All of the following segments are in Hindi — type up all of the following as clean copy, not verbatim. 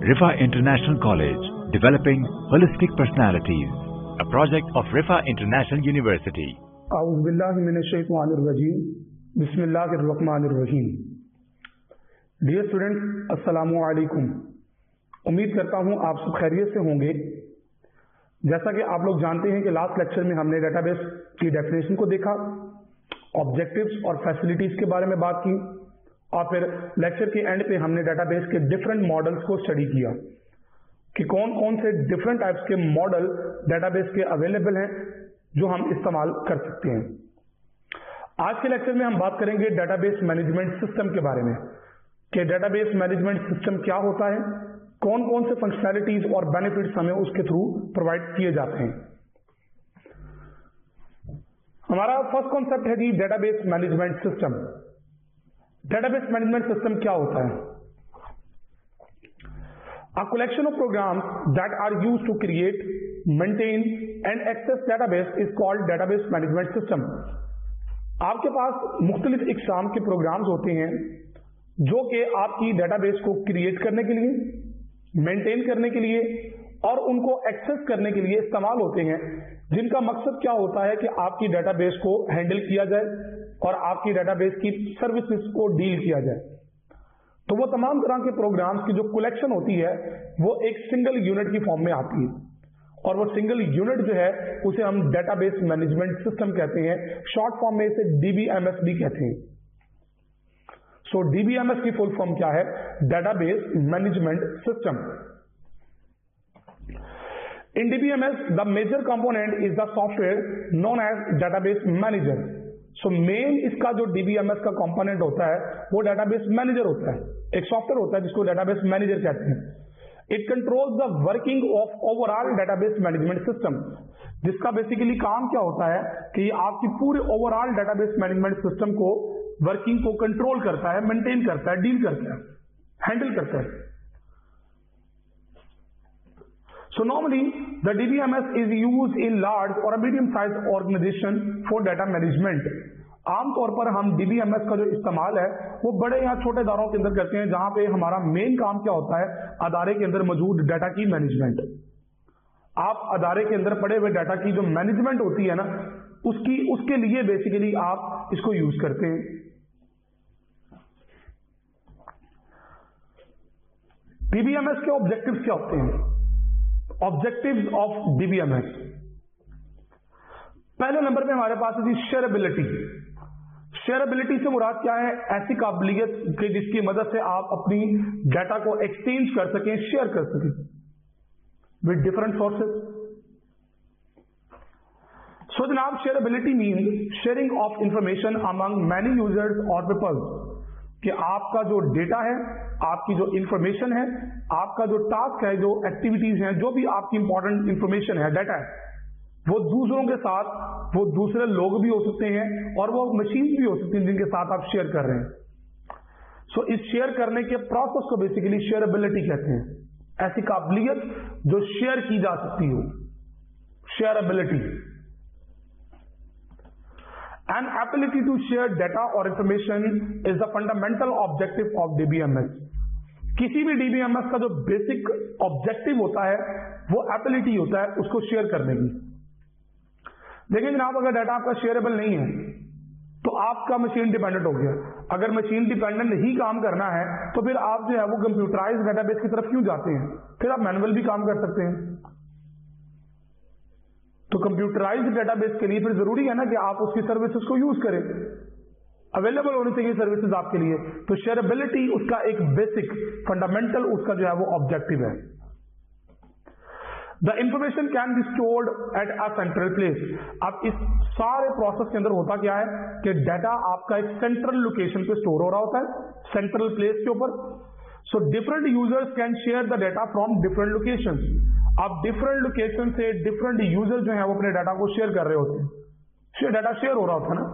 Rifa International College, developing holistic personalities. A project of Rifa International University. A'udhu billahi minash shaitanir rajeem. Bismillahir rahmanir rahim. Dear students, assalamu alaikum. उम्मीद करता हूं आप सब खैरियत से होंगे। जैसा कि आप लोग जानते हैं कि लास्ट लेक्चर में हमने डेटाबेस की डेफिनेशन को देखा, ऑब्जेक्टिव्स और फैसिलिटीज के बारे में बात की और फिर लेक्चर के एंड पे हमने डेटाबेस के डिफरेंट मॉडल्स को स्टडी किया कि कौन कौन से डिफरेंट टाइप्स के मॉडल डेटाबेस के अवेलेबल हैं जो हम इस्तेमाल कर सकते हैं। आज के लेक्चर में हम बात करेंगे डेटाबेस मैनेजमेंट सिस्टम के बारे में कि डेटाबेस मैनेजमेंट सिस्टम क्या होता है, कौन कौन से फंक्शनैलिटीज और बेनिफिट्स हमें उसके थ्रू प्रोवाइड किए जाते हैं। हमारा फर्स्ट कॉन्सेप्ट है जी database management system. Database management system क्या होता है? A collection of programs that are used to create, maintain and access database is called database management system. आपके पास मुख्तलिफ इक़साम के प्रोग्राम्स होते हैं जो कि आपकी डेटाबेस को क्रिएट करने के लिए, मेंटेन करने के लिए और उनको एक्सेस करने के लिए इस्तेमाल होते हैं, जिनका मकसद क्या होता है कि आपकी डेटाबेस को हैंडल किया जाए और आपकी डेटाबेस की सर्विसेज को डील किया जाए। तो वो तमाम तरह के प्रोग्राम्स की जो कलेक्शन होती है वो एक सिंगल यूनिट की फॉर्म में आती है और वो सिंगल यूनिट जो है उसे हम डेटाबेस मैनेजमेंट सिस्टम कहते हैं। शॉर्ट फॉर्म में इसे डीबीएमएस भी कहते हैं। सो डीबीएमएस की फुल फॉर्म क्या है? Database management system. In DBMS the major component is the software known as database manager. So main इसका जो डीबीएमएस का कंपोनेंट होता है वो डेटाबेस मैनेजर होता है, एक सॉफ्टवेयर होता है जिसको डेटाबेस मैनेजर कहते हैं। It controls the working of overall database management system, जिसका बेसिकली काम क्या होता है कि आपकी पूरे ओवरऑल डेटाबेस मैनेजमेंट सिस्टम को वर्किंग को कंट्रोल करता है, मेंटेन करता है, डील करता है, हैंडल करता है। So normally the DBMS is used in large or a medium sized organization for data management. आमतौर पर हम DBMS का जो इस्तेमाल है वो बड़े या छोटे इदारों के अंदर करते हैं जहां पे हमारा मेन काम क्या होता है, अदारे के अंदर मौजूद डाटा की मैनेजमेंट। आप अदारे के अंदर पड़े हुए डाटा की जो मैनेजमेंट होती है ना उसके लिए बेसिकली आप इसको यूज करते हैं। DBMS के ऑब्जेक्टिव्स क्या होते हैं? ऑब्जेक्टिव्स ऑफ डीबीएमएस, पहले नंबर पे हमारे पास है जी शेयरेबिलिटी। शेयरेबिलिटी से मुराद क्या है? ऐसी काबिलियत कि जिसकी मदद से आप अपनी डाटा को एक्सचेंज कर सकें, शेयर कर सकें विद डिफरेंट सोर्सेज। सो जनाब, shareability mean sharing of information among many users और पीपल, कि आपका जो डेटा है, आपकी जो इंफॉर्मेशन है, आपका जो टास्क है, जो एक्टिविटीज हैं, जो भी आपकी इंपॉर्टेंट इंफॉर्मेशन है, डाटा है, वो दूसरों के साथ, वो दूसरे लोग भी हो सकते हैं और वो मशीन भी हो सकती हैं जिनके साथ आप शेयर कर रहे हैं। सो इस शेयर करने के प्रोसेस को बेसिकली शेयरेबिलिटी कहते हैं। ऐसी काबिलियत जो शेयर की जा सकती हो, शेयरेबिलिटी। An ability to share data or information is the fundamental objective of DBMS. किसी भी DBMS का जो बेसिक ऑब्जेक्टिव होता है वो एबिलिटी होता है उसको शेयर करने की। लेकिन जनाब, अगर डाटा आपका शेयरेबल नहीं है तो आपका मशीन डिपेंडेंट हो गया। अगर मशीन डिपेंडेंट ही काम करना है तो फिर आप जो है वो कंप्यूटराइज्ड डेटाबेस की तरफ क्यों जाते हैं? फिर आप मैनुअल भी काम कर सकते हैं। तो कंप्यूटराइज्ड डेटाबेस के लिए फिर जरूरी है ना कि आप उसकी सर्विसेज को यूज करें, अवेलेबल होनी चाहिए सर्विसेज आपके लिए। तो शेयरेबिलिटी उसका एक बेसिक फंडामेंटल उसका जो है वो ऑब्जेक्टिव है। The information can be stored at a central place. अब इस सारे प्रोसेस के अंदर होता क्या है कि डाटा आपका एक सेंट्रल लोकेशन पे स्टोर हो रहा होता है, सेंट्रल प्लेस के ऊपर। So different users can share the data from different locations. अब डिफरेंट लोकेशन से डिफरेंट यूजर जो है वो अपने डाटा को शेयर कर रहे होते हैं, डाटा शेयर हो रहा होता है ना।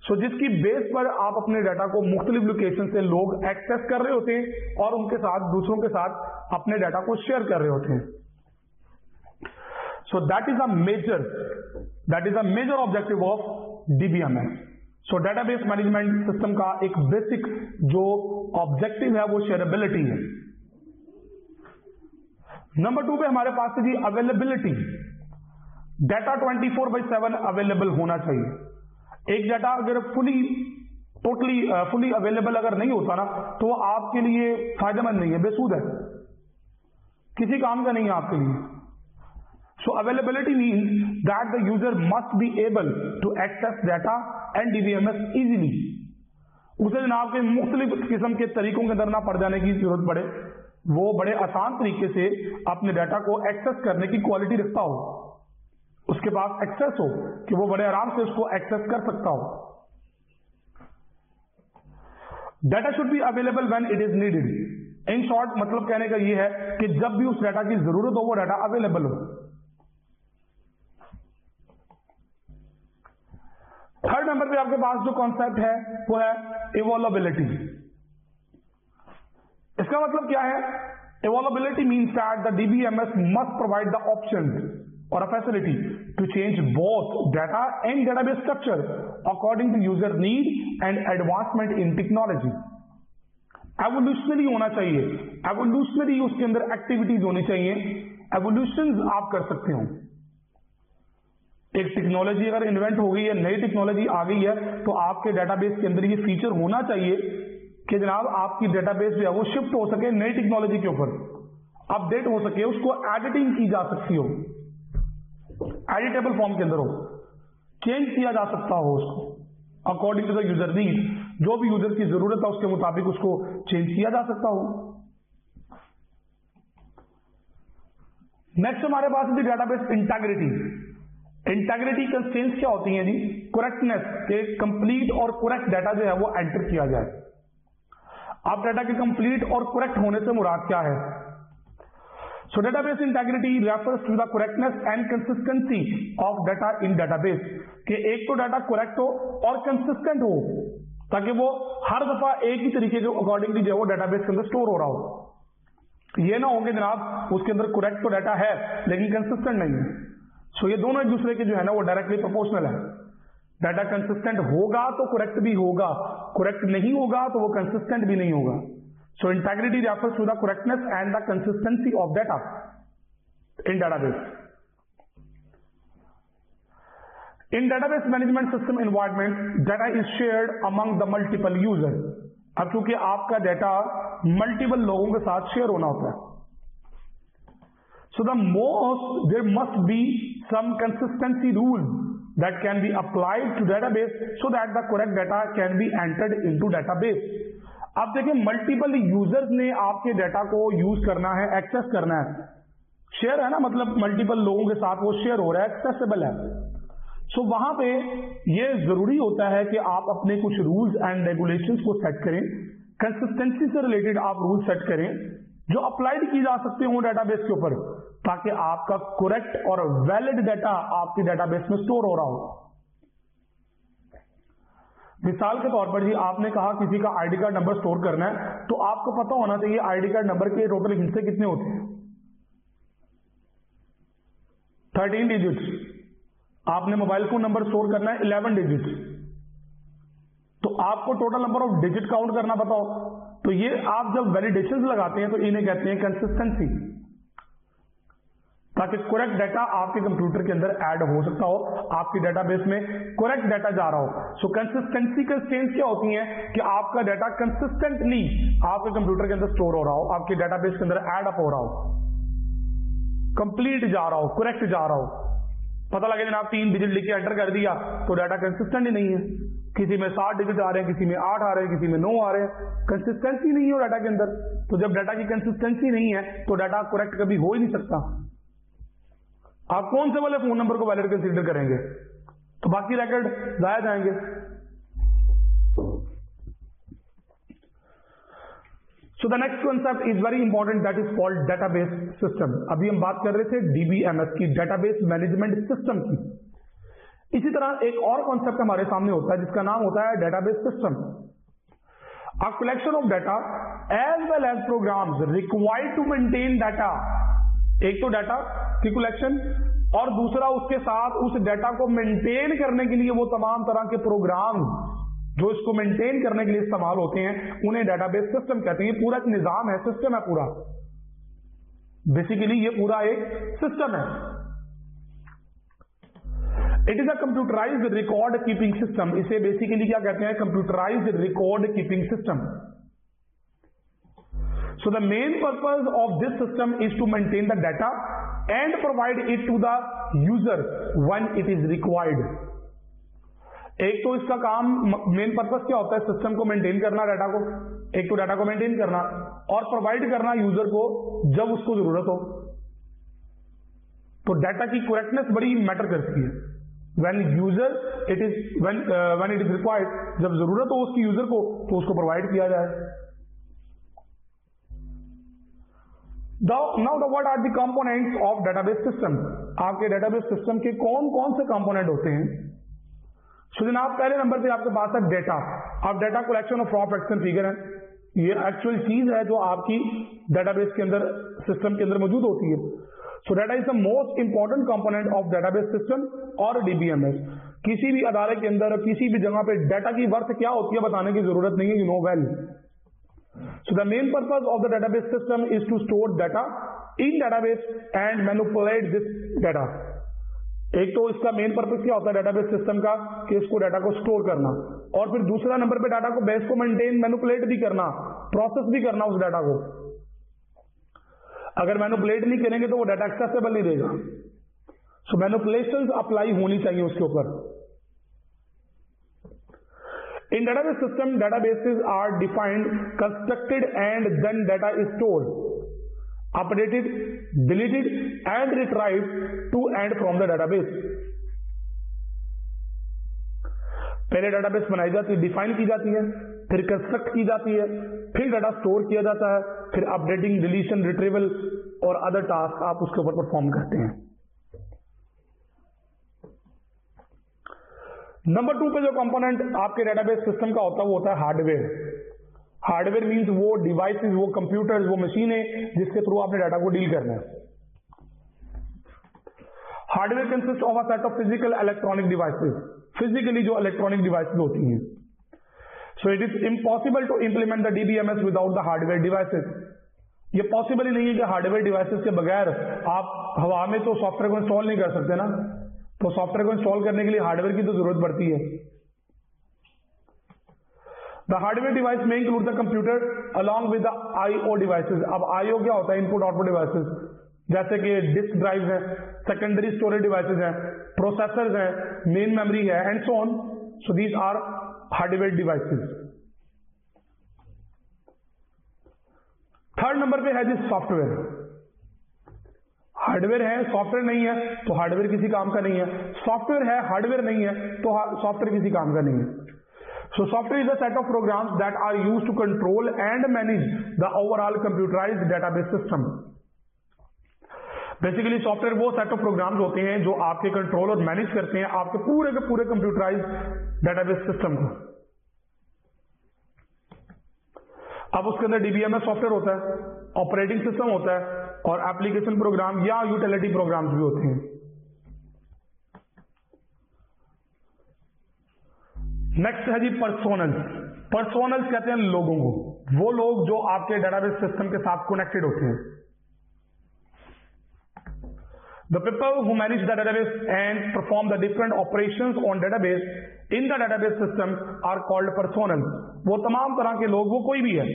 सो जिसकी बेस पर आप अपने डाटा को मुख्तलिफ लोकेशन से लोग एक्सेस कर रहे होते हैं और उनके साथ, दूसरों के साथ अपने डाटा को शेयर कर रहे होते हैं। So that is a major objective of DBMS. So database management system का एक बेसिक जो ऑब्जेक्टिव है वो शेयरेबिलिटी है। नंबर 2 पे हमारे पास है जी अवेलेबिलिटी। डाटा 24/7 अवेलेबल होना चाहिए। एक डाटा अगर फुली अवेलेबल अगर नहीं होता ना तो आपके लिए फायदेमंद नहीं है, बेसूद है, किसी काम का नहीं है आपके लिए। So availability means that the user must be able to access data and DBMS easily. उसे जनाब के मुख्तलिफ किस्म के तरीकों के अंदर ना पड़ जाने की जरूरत पड़े, वो बड़े आसान तरीके से अपने डाटा को एक्सेस करने की क्वालिटी रखता हो, उसके पास एक्सेस हो कि वो बड़े आराम से उसको एक्सेस कर सकता हो। Data should be available when it is needed. In short मतलब कहने का ये है कि जब भी उस डाटा की जरूरत हो वो डाटा अवेलेबल हो। थर्ड नंबर पे आपके पास जो कॉन्सेप्ट है वो है इवॉल्युबिलिटी। इसका मतलब क्या है? Evolvability means that the DBMS must provide the option or a facility to change both data and database structure according to user need and advancement in technology। Evolutionary होना चाहिए, एवोल्यूशनरी उसके अंदर एक्टिविटीज होनी चाहिए, एवोल्यूशंस आप कर सकते हो। एक टेक्नोलॉजी अगर इन्वेंट हो गई है, नई टेक्नोलॉजी आ गई है, तो आपके डेटाबेस के अंदर ये फीचर होना चाहिए कि जनाब आपकी डेटाबेस जो है वो शिफ्ट हो सके नई टेक्नोलॉजी के ऊपर, अपडेट हो सके, उसको एडिटिंग की जा सकती हो, एडिटेबल फॉर्म के अंदर हो, चेंज किया जा सकता हो उसको according to the user need. जो भी यूजर की जरूरत है उसके मुताबिक उसको चेंज किया जा सकता हो। नेक्स्ट हमारे पास है डेटाबेस इंटेग्रिटी। इंटेग्रिटी कंस्ट्रेंट्स क्या होती हैं जी? करेक्टनेस के कंप्लीट और करेक्ट डाटा जो है वो एंटर किया जाए। अब डाटा के कंप्लीट और करेक्ट होने से मुराद क्या है? So database integrity refers to the correctness and consistency of data in database। कि एक तो डाटा करेक्ट हो और कंसिस्टेंट हो, ताकि वो हर दफा एक ही तरीके के अकॉर्डिंगली जो है वो डेटाबेस के अंदर स्टोर हो रहा हो। ये ना हो कि जनाब उसके अंदर करेक्ट तो डाटा है लेकिन कंसिस्टेंट नहीं है। सो ये दोनों एक दूसरे के जो है ना वो डायरेक्टली प्रोपोर्शनल है। डाटा कंसिस्टेंट होगा तो करेक्ट भी होगा, करेक्ट नहीं होगा तो वो कंसिस्टेंट भी नहीं होगा। So integrity refers to the correctness and the consistency of data in database। In database management system environment, data is shared among the multiple users। अब चूंकि आपका डाटा मल्टीपल लोगों के साथ शेयर होना होता है, so there must be some consistency rules that can be applied to database so that the correct data can be entered into database। अब देखिए मल्टीपल यूजर्स ने आपके डाटा को यूज करना है, एक्सेस करना है, शेयर है ना, मतलब मल्टीपल लोगों के साथ वो शेयर हो रहा है, एक्सेसिबल है। सो वहां पे ये जरूरी होता है कि आप अपने कुछ रूल्स एंड रेगुलेशंस को सेट करें, कंसिस्टेंसी से रिलेटेड आप रूल सेट करें जो अप्लाइड की जा सकते हो डेटाबेस के ऊपर, ताकि आपका करेक्ट और वैलिड डाटा आपके डेटाबेस में स्टोर हो रहा हो। मिसाल के तौर पर जी आपने कहा किसी का आईडी कार्ड नंबर स्टोर करना है, तो आपको पता होना चाहिए आईडी कार्ड नंबर के टोटल हिस्से कितने होते हैं, 13 डिजिट्स। आपने मोबाइल फोन नंबर स्टोर करना है 11 डिजिट्स, तो आपको total number of digit count करना पता हो। तो ये आप जब वैलिडेशंस लगाते हैं तो इन्हें कहते हैं कंसिस्टेंसी, ताकि करेक्ट डाटा आपके कंप्यूटर के अंदर ऐड हो सकता हो, आपके डेटाबेस में करेक्ट डाटा जा रहा हो। सो कंसिस्टेंसी कंस्ट्रेंट्स क्या होती हैं कि आपका डाटा कंसिस्टेंटली आपके कंप्यूटर के अंदर स्टोर हो रहा हो, आपके डेटाबेस के अंदर ऐड अप हो रहा हो, कंप्लीट जा रहा हो, करेक्ट जा रहा हो। पता लगे जनाब 3 डिजिट लिख के एंटर कर दिया तो डाटा कंसिस्टेंट ही नहीं है, किसी में 7 डिजिट आ रहे हैं, किसी में 8 आ रहे हैं, किसी में 9 आ रहे हैं, कंसिस्टेंसी नहीं है डाटा के अंदर। तो जब डाटा की कंसिस्टेंसी नहीं है तो डाटा करेक्ट कभी हो ही नहीं सकता। आप कौन से वाले फोन नंबर को वैलिड कंसीडर करेंगे? तो बाकी रिकॉर्ड जाया जाएंगे। So the next concept is very important, that is called database system. अभी हम बात कर रहे थे डीबीएमएस की, डेटाबेस मैनेजमेंट सिस्टम की। इसी तरह एक और कॉन्सेप्ट हमारे सामने होता है जिसका नाम होता है database system. A collection of data as well as programs required to maintain data. एक तो डाटा की कलेक्शन और दूसरा उसके साथ उस डाटा को मेंटेन करने के लिए वो तमाम तरह के प्रोग्राम जो इसको मेंटेन करने के लिए इस्तेमाल होते हैं, उन्हें डेटाबेस सिस्टम कहते हैं। ये पूरा एक निजाम है, सिस्टम है पूरा। बेसिकली ये पूरा एक सिस्टम है। It is a computerised record keeping system. इसे बेसिकली क्या कहते हैं? Computerised record keeping system. So the main purpose of this system is to maintain the data and provide it to the user when it is required. एक तो इसका काम, मेन पर्पस क्या होता है? सिस्टम को मेंटेन करना, डाटा को, एक तो डाटा को मेंटेन करना और प्रोवाइड करना यूजर को जब उसको जरूरत हो। तो डाटा की करेक्टनेस बड़ी मैटर करती है। when user it is when it is required, जब जरूरत हो उसकी यूजर को तो उसको प्रोवाइड किया जाए। Now what are the components of database system? आपके database system के कौन कौन से component होते हैं? So जनाब, पहले नंबर पे आपके पास है डेटा। अब data collection of raw facts and figure है। ये एक्चुअल चीज है जो आपकी डेटाबेस के अंदर, सिस्टम के अंदर मौजूद होती है। सो data is the most important component of database system और डीबीएमएस। किसी भी अदारे के अंदर, किसी भी जगह पे डाटा की वर्थ क्या होती है बताने की जरूरत नहीं है, you know well. So the main purpose of the database system is to store data in database and manipulate this data. एक तो इसका मेन पर्पस क्या होता है डेटाबेस सिस्टम का, कि इसको डाटा को स्टोर करना, और फिर दूसरा नंबर पे डाटा को बेस को मेंटेन, मैनिपुलेट भी करना, प्रोसेस भी करना उस डाटा को। अगर मैनिपुलेट नहीं करेंगे तो वो डाटा एक्सेसिबल नहीं रहेगा। सो मैनिपुलेशंस अप्लाई होनी चाहिए उसके ऊपर। In database system, databases are defined, constructed, and then data is stored, updated, deleted, and retrieved to and from the database. पहले डेटाबेस बनाई जाती है, डिफाइन की जाती है, फिर कंस्ट्रक्ट की जाती है, फिर डाटा स्टोर किया जाता है, फिर अपडेटिंग, डिलीशन, रिट्रीवल और अदर टास्क आप उसके ऊपर परफॉर्म करते हैं। नंबर 2 पे जो कंपोनेंट आपके डेटाबेस सिस्टम का होता है वो होता है हार्डवेयर। हार्डवेयर मींस वो डिवाइसेस, वो कंप्यूटर्स, वो मशीनें जिसके थ्रू आपने डाटा को डील करना है। Hardware consist of a set of physical electronic devices. Physically जो इलेक्ट्रॉनिक डिवाइसेस होती हैं। So it is impossible to implement the DBMS without the hardware devices. ये पॉसिबल ही नहीं है कि हार्डवेयर डिवाइसेस के बगैर आप हवा में तो सॉफ्टवेयर को इंस्टॉल नहीं कर सकते ना। तो सॉफ्टवेयर को इंस्टॉल करने के लिए हार्डवेयर की तो जरूरत पड़ती है। द हार्डवेयर डिवाइस में include the computer along with the IO devices. अब आईओ क्या होता है? इनपुट आउटपुट डिवाइसेस, जैसे कि डिस्क ड्राइव है, सेकेंडरी स्टोरेज डिवाइसेस हैं, प्रोसेसर्स हैं, मेन मेमोरी है, and so on. So these are hardware devices. Third number पे है जी सॉफ्टवेयर। हार्डवेयर है, सॉफ्टवेयर नहीं है, तो हार्डवेयर किसी काम का नहीं है। सॉफ्टवेयर है, हार्डवेयर नहीं है, तो सॉफ्टवेयर किसी काम का नहीं है। So software is a set of programs that are used to control and manage the overall computerised database system. Basically software वो सेट ऑफ प्रोग्राम्स होते हैं जो आपके कंट्रोल और मैनेज करते हैं आपके पूरे के पूरे कंप्यूटराइज्ड डेटाबेस सिस्टम को। अब उसके अंदर डीबीएमएस सॉफ्टवेयर होता है, ऑपरेटिंग सिस्टम होता है, और एप्लीकेशन प्रोग्राम या यूटिलिटी प्रोग्राम्स भी होते हैं। नेक्स्ट है जी पर्सोनल्स। पर्सोनल्स कहते हैं लोगों को, वो लोग जो आपके डेटाबेस सिस्टम के साथ कनेक्टेड होते हैं। The people who manage the database and perform the different operations on database in the database system are called personas। वो तमाम तरह के लोग, वो कोई भी है,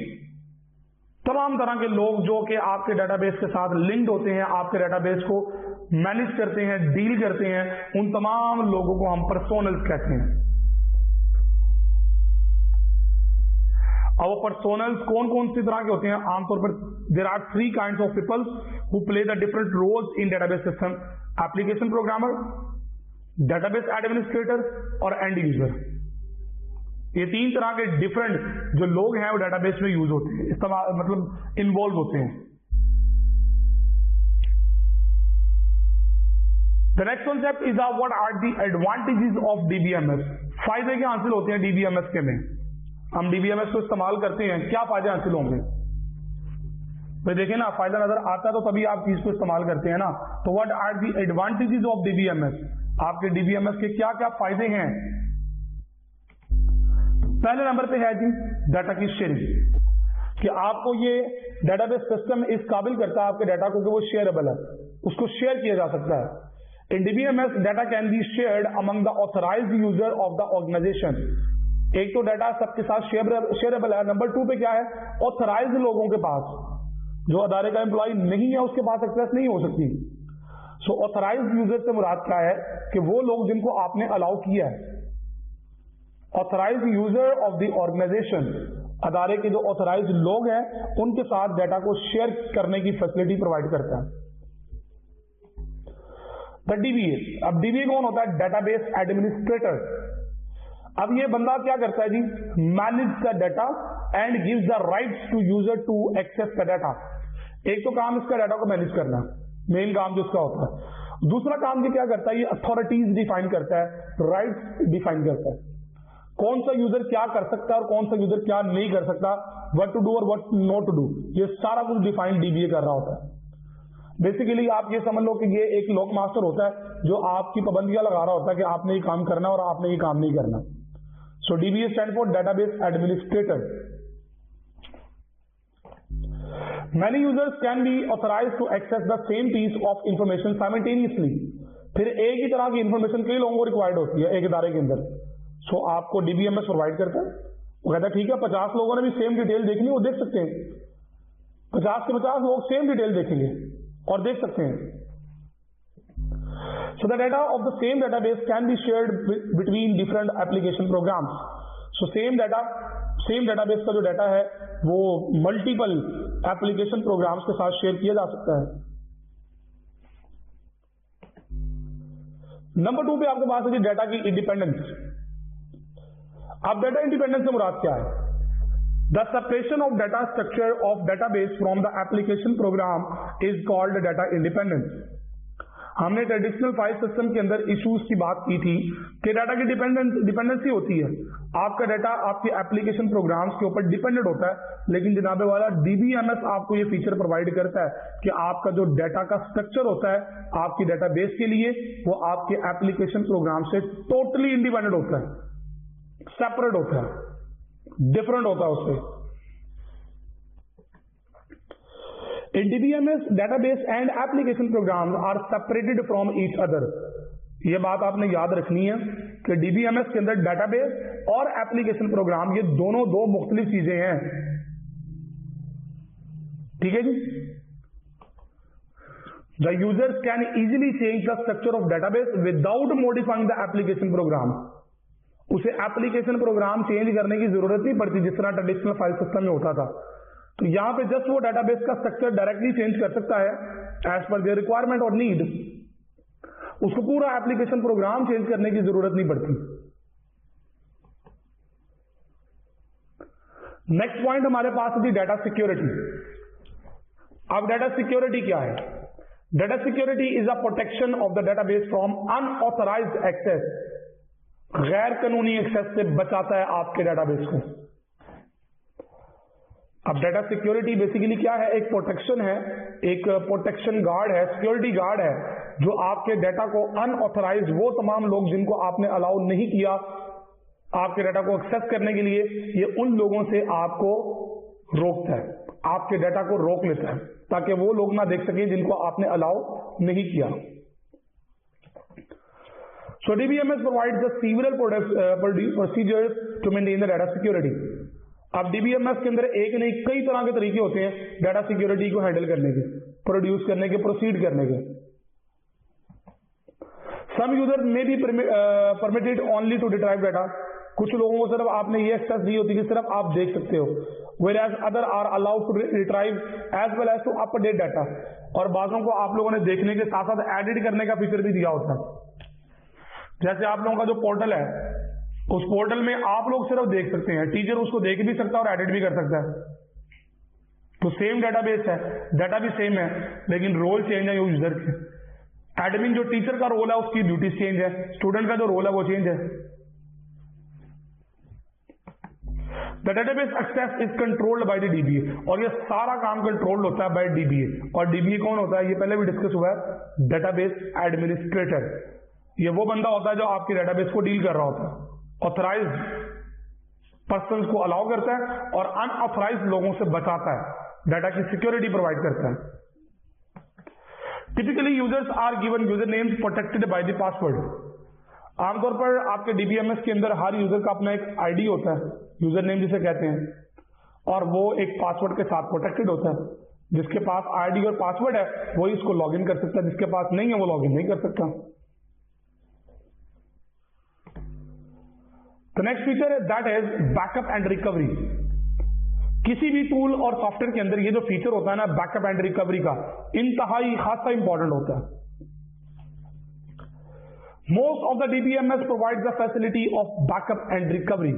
तमाम तरह के लोग जो कि आपके डेटाबेस के साथ लिंक्ड होते हैं, आपके डेटाबेस को मैनेज करते हैं, डील करते हैं, उन तमाम लोगों को हम पर्सोनल्स कहते हैं। अब वो पर्सोनल्स कौन कौन सी तरह के होते हैं? आमतौर पर there are 3 kinds of people who play the different roles in database system: application programmer, database administrator और एंड यूजर। ये 3 तरह के डिफरेंट जो लोग हैं वो डेटाबेस में यूज होते हैं, इस्तेमाल मतलब इन्वॉल्व होते हैं। The next concept is what are the advantages of DBMS. फायदे क्या हासिल होते हैं डीबीएमएस के में? हम डीबीएमएस को इस्तेमाल करते हैं, क्या फायदे हासिल होंगे? भाई देखिए ना, फायदा नजर आता है तो तभी आप चीज को इस्तेमाल करते हैं ना। तो what are the advantages of DBMS? आपके डीबीएमएस के क्या क्या फायदे हैं? पहले नंबर पे है जी डाटा की शेयरिंग। कि आपको ये डेटाबेस सिस्टम इस काबिल करता है आपके डाटा को कि वो शेयरेबल है, उसको शेयर किया जा सकता है। In DBMS data can be shared among the authorised user of the organisation. एक तो डाटा सबके साथ शेयरेबल है, नंबर 2 पे क्या है, ऑथराइज्ड लोगों के पास, जो अदारे का एम्प्लॉय नहीं है उसके पास एक्सेस नहीं हो सकती। सो ऑथराइज्ड यूजर से मुराद क्या है कि वो लोग जिनको आपने अलाउ किया है। Authorised user of the organisation, अदारे के जो ऑथराइज्ड लोग हैं उनके साथ डाटा को शेयर करने की फैसिलिटी प्रोवाइड करता है। द डीबीए, अब डीबीए कौन होता है, डेटाबेस एडमिनिस्ट्रेटर। अब ये बंदा क्या करता है जी, manage the data and gives the rights to user to access the data. एक तो काम इसका डाटा को मैनेज करना, मेन काम जो इसका होता है। दूसरा काम ये क्या करता है, ये अथॉरिटीज डिफाइन करता है, राइट्स डिफाइन करता है, कौन सा यूजर क्या कर सकता है और कौन सा यूजर क्या नहीं कर सकता, व्हाट टू डू और व्हाट नॉट टू डू, ये सारा कुछ डिफाइन डीबीए कर रहा होता है। बेसिकली आप ये समझ लो कि ये एक लॉक मास्टर होता है जो आपकी पाबंदियां लगा रहा होता है कि आपने ये काम करना और आपने ये काम नहीं करना। So DBA stand for database administrator. Many users can be authorized to access the same piece of information simultaneously। फिर एक ही तरह की इंफॉर्मेशन कई लोगों को रिक्वायर्ड होती है एक इदारे के अंदर। सो आपको डीबीएमएस प्रोवाइड करता है, वो कहता है ठीक है 50 लोगों ने भी सेम डिटेल देखनी, वो देख सकते हैं, 50 के 50 लोग सेम डिटेल देखेंगे और देख सकते हैं। So the data of the same database can be shared between different application programs. So same database का जो डाटा है वो मल्टीपल एप्लीकेशन प्रोग्राम्स के साथ शेयर किया जा सकता है। नंबर 2 पे आपके पास है डाटा की इंडिपेंडेंस। अब डाटा इंडिपेंडेंस से मुराद क्या है, the separation of data structure of database from the application program is called data independence. हमने ट्रेडिशनल फाइल सिस्टम के अंदर इश्यूज की बात की थी कि डाटा की डिपेंडेंसी होती है, आपका डाटा आपके एप्लीकेशन प्रोग्राम्स के ऊपर डिपेंडेंट होता है, लेकिन जनाबे वाला डीबीएमएस आपको ये फीचर प्रोवाइड करता है कि आपका जो डाटा का स्ट्रक्चर होता है आपकी डाटाबेस के लिए, वो आपके एप्लीकेशन प्रोग्राम से टोटली इंडिपेंडेंट होता है, सेपरेट होता है, डिफरेंट होता है उससे। In DBMS, database and application programs are separated from each other। ये बात आपने याद रखनी है कि DBMS के अंदर डेटाबेस और एप्लीकेशन प्रोग्राम ये दोनों दो मुख्तलिफ चीजें हैं, ठीक है जी। The users can easily change the structure of database without modifying the application program। उसे एप्लीकेशन प्रोग्राम चेंज करने की जरूरत नहीं पड़ती जिस तरह ट्रेडिशनल फाइल सिस्टम में होता था। तो यहां पे जस्ट वो डेटाबेस का स्ट्रक्चर डायरेक्टली चेंज कर सकता है एज पर देयर रिक्वायरमेंट और नीड, उसको पूरा एप्लीकेशन प्रोग्राम चेंज करने की जरूरत नहीं पड़ती। नेक्स्ट पॉइंट हमारे पास है डाटा सिक्योरिटी। अब डाटा सिक्योरिटी क्या है, data security is a protection of the database from unauthorised access. गैर कानूनी एक्सेस से बचाता है आपके डेटाबेस को। अब डाटा सिक्योरिटी बेसिकली क्या है, एक प्रोटेक्शन है, एक प्रोटेक्शन गार्ड है, सिक्योरिटी गार्ड है जो आपके डाटा को अनऑथराइज्ड, वो तमाम लोग जिनको आपने अलाउ नहीं किया आपके डाटा को एक्सेस करने के लिए, ये उन लोगों से आपको रोकता है, आपके डाटा को रोक लेता है ताकि वो लोग ना देख सके जिनको आपने अलाउ नहीं किया। So DBMS provides the several procedures to maintain the data security. अब डीबीएमएस के अंदर एक नहीं कई तरह के तरीके होते हैं डाटा सिक्योरिटी को हैंडल करने के, प्रोड्यूस करने के, प्रोसीड करने के। Some user may be permitted only to retrieve data. कुछ लोगों को सिर्फ आपने ये एक्सेस दी होती है कि सिर्फ आप देख सकते हो, whereas other are allowed to retrieve as well as to update data। और बाजों को आप लोगों ने देखने के साथ साथ एडिट करने का फीचर भी दिया होता है। जैसे आप लोगों का जो पोर्टल है, उस पोर्टल में आप लोग सिर्फ देख सकते हैं, टीचर उसको देख भी सकता है और एडिट भी कर सकता है। तो सेम डेटाबेस है, डाटा भी सेम है, लेकिन रोल चेंज है यूजर के। एडमिन जो टीचर का रोल है उसकी ड्यूटीज चेंज है, स्टूडेंट का जो रोल है वो चेंज है। The database access is controlled by the DBA, और ये सारा काम कंट्रोल्ड होता है बाय डीबीए। और डीबीए कौन होता है, ये पहले भी डिस्कस हुआ है, डेटाबेस एडमिनिस्ट्रेटर। ये वो बंदा होता है जो आपके डेटाबेस को डील कर रहा होता है, ऑथराइज्ड पर्सन्स को अलाउ करता है और अनऑथराइज्ड लोगों से बचाता है, डाटा की सिक्योरिटी प्रोवाइड करता है। Typically users are given user names protected by the password. आमतौर पर आपके डीबीएमएस के अंदर हर यूजर का अपना एक आईडी होता है, यूजर नेम जिसे कहते हैं, और वो एक पासवर्ड के साथ प्रोटेक्टेड होता है। जिसके पास आईडी और पासवर्ड है वही इसको लॉगिन कर सकता है, जिसके पास नहीं है वो लॉगिन नहीं कर सकता। The next feature that is backup and recovery. किसी भी टूल और सॉफ्टवेयर के अंदर ये जो फीचर होता है ना बैकअप एंड रिकवरी का, इंतहाई खासा इंपॉर्टेंट होता है। Most of the DBMS provide the facility of backup and recovery.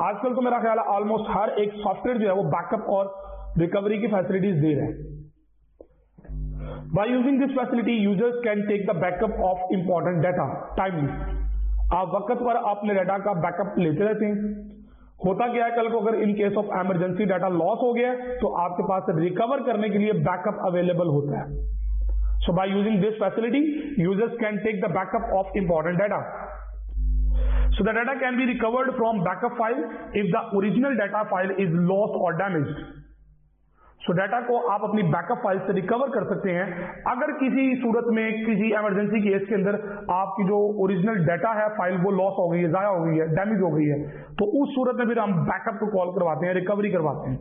आजकल तो मेरा ख्याल है ऑलमोस्ट हर एक सॉफ्टवेयर जो है वो बैकअप और रिकवरी की फैसिलिटीज दे रहे हैं। By using this facility users can take the backup of important data timely. आप वक्त पर अपने डाटा का बैकअप लेते रहते हैं। होता क्या है, कल को अगर in case of emergency data loss हो गया तो आपके पास रिकवर करने के लिए बैकअप अवेलेबल होता है। So by using this facility users can take the backup of important data. So the data can be recovered from backup file if the original data file is lost or damaged. So data को आप अपनी बैकअप फाइल से रिकवर कर सकते हैं। अगर किसी सूरत में किसी इमरजेंसी केस के अंदर आपकी जो ओरिजिनल डाटा है फाइल वो लॉस हो गई है, जाया हो गई है, डैमेज हो गई है, तो उस सूरत में फिर हम बैकअप को कॉल करवाते हैं, रिकवरी करवाते हैं।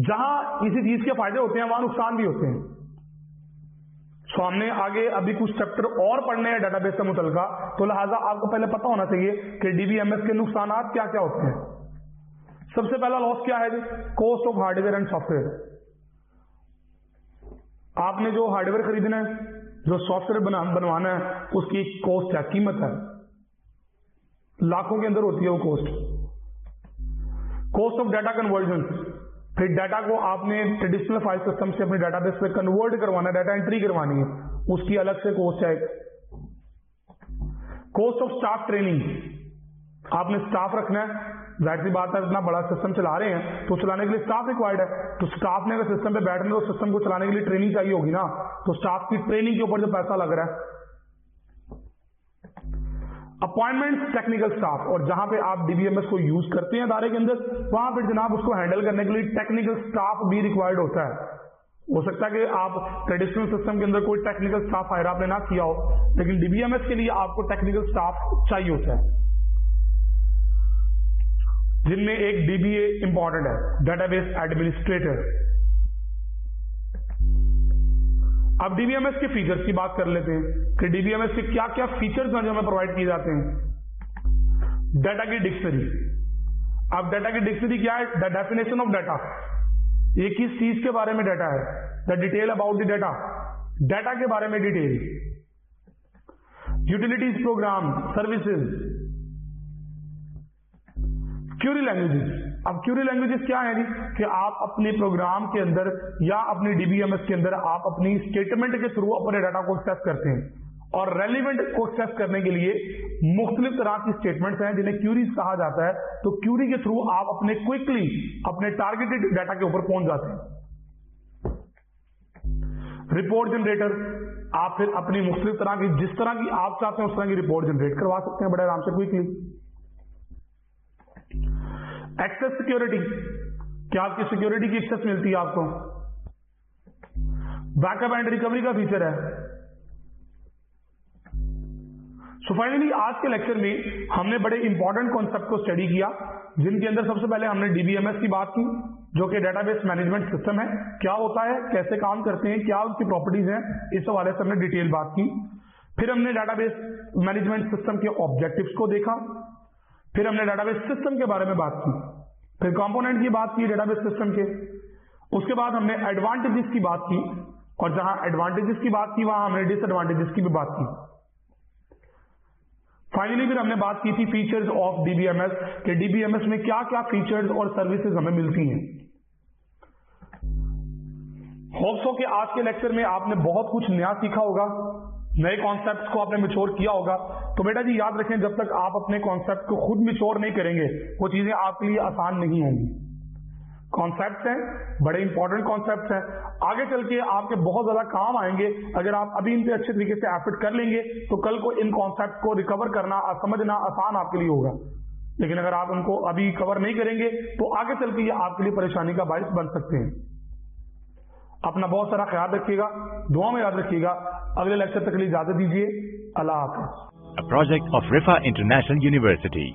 जहां किसी चीज के फायदे होते हैं वहां नुकसान भी होते हैं। सो हमने आगे अभी कुछ चैप्टर और पढ़ने हैं डेटाबेस से मुतल्लिका, तो लिहाजा आपको पहले पता होना चाहिए कि डीबीएमएस के नुकसान क्या क्या होते हैं। सबसे पहला लॉस क्या है जी? Cost of hardware and software. आपने जो हार्डवेयर खरीदना है, जो सॉफ्टवेयर बनवाना है, उसकी कॉस्ट है, कीमत है, लाखों के अंदर होती है वो cost. Cost of data conversion, फिर डाटा को आपने ट्रेडिशनल फाइल सिस्टम से अपने डाटाबेस पे कन्वर्ट करवाना, डाटा एंट्री करवानी है, उसकी अलग से कॉस्ट है। कॉस्ट ऑफ स्टाफ ट्रेनिंग, आपने स्टाफ रखना है, जाहिर सी बात है इतना बड़ा सिस्टम चला रहे हैं तो चलाने के लिए स्टाफ रिक्वायर्ड है, तो स्टाफ ने अगर सिस्टम पे बैठने तो सिस्टम को चलाने के लिए ट्रेनिंग चाहिए होगी ना, तो स्टाफ की ट्रेनिंग के ऊपर जो पैसा लग रहा है। अपॉइंटमेंट टेक्निकल स्टाफ, और जहां पे आप डीबीएमएस को यूज करते हैं अदारे के अंदर, वहां पर जनाब उसको हैंडल करने के लिए टेक्निकल स्टाफ भी रिक्वायर्ड होता है। हो सकता है कि आप ट्रेडिशनल सिस्टम के अंदर कोई टेक्निकल स्टाफ हायर आपने ना किया हो, लेकिन डीबीएमएस के लिए आपको टेक्निकल स्टाफ चाहिए होता है, जिनमें एक डीबीए इंपॉर्टेंट है, डेटाबेस एडमिनिस्ट्रेटर। अब डीबीएमएस के फीचर्स की बात कर लेते हैं कि डीबीएमएस के क्या क्या फीचर्स हैं जो हमें प्रोवाइड किए जाते हैं। डाटा की डिक्शनरी। अब डाटा की डिक्शनरी क्या है? द डेफिनेशन ऑफ डाटा, ये किस चीज के बारे में डाटा है, the detail about the data, data के बारे में detail. Utilities, program, services, query languages. अब क्यूरी लैंग्वेजेस क्या है जी? कि आप अपने प्रोग्राम के अंदर या अपनी डीबीएमएस के अंदर आप अपनी स्टेटमेंट के थ्रू अपने डाटा को एक्सेस करते हैं, और रेलिवेंट को एक्सेस करने के लिए मुख्तलिफ तरह की स्टेटमेंट्स हैं जिन्हें क्यूरीज कहा जाता है। तो क्यूरी के थ्रू आप अपने क्विकली अपने टारगेटेड डाटा के ऊपर पहुंच जाते हैं। रिपोर्ट जनरेटर, आप फिर अपनी मुख्तलिफ तरह की, जिस तरह की आप चाहते हैं उस तरह की रिपोर्ट जनरेट करवा सकते हैं बड़े आराम से, क्विकली। एक्सेस सिक्योरिटी, क्या आपकी सिक्योरिटी की एक्सेस मिलती है आपको। बैकअप एंड रिकवरी का फीचर है। सो फाइनली आज के लेक्चर में हमने बड़े इंपॉर्टेंट कॉन्सेप्ट को स्टडी किया, जिनके अंदर सबसे पहले हमने डीबीएमएस की बात की, जो कि डेटाबेस मैनेजमेंट सिस्टम है, क्या होता है, कैसे काम करते हैं, क्या उसकी प्रॉपर्टीज हैं, इस हवाले से हमने डिटेल बात की। फिर हमने डेटाबेस मैनेजमेंट सिस्टम के ऑब्जेक्टिव्स को देखा, फिर हमने डेटाबेस सिस्टम के बारे में बात की, फिर कंपोनेंट की बात की डेटाबेस सिस्टम के, उसके बाद हमने एडवांटेजेस की बात की, और जहां एडवांटेजेस की बात की वहां हमने डिसएडवांटेजेस की भी बात की। फाइनली फिर हमने बात की थी फीचर्स ऑफ डीबीएमएस, कि डीबीएमएस में क्या क्या फीचर्स और सर्विसेज हमें मिलती हैं। होप सो कि आज के लेक्चर में आपने बहुत कुछ नया सीखा होगा, नए कॉन्सेप्ट्स को आपने मैच्योर किया होगा। तो बेटा जी याद रखें, जब तक आप अपने कॉन्सेप्ट को खुद मैच्योर नहीं करेंगे वो चीजें आपके लिए आसान नहीं होंगी। कॉन्सेप्ट्स हैं, बड़े इंपॉर्टेंट कॉन्सेप्ट्स हैं, आगे चल के आपके बहुत ज्यादा काम आएंगे। अगर आप अभी इन पे अच्छे तरीके से एफर्ट कर लेंगे तो कल को इन कॉन्सेप्ट को रिकवर करना, समझना आसान आपके लिए होगा। लेकिन अगर आप उनको अभी कवर नहीं करेंगे तो आगे चल के ये आपके लिए परेशानी का बायस बन सकते हैं। अपना बहुत सारा ख्याल रखिएगा, दुआ में याद रखिएगा। अगले लेक्चर तक के लिए इजाजत दीजिए। अल्लाह हाफ़िज़। A project of Rifa International University.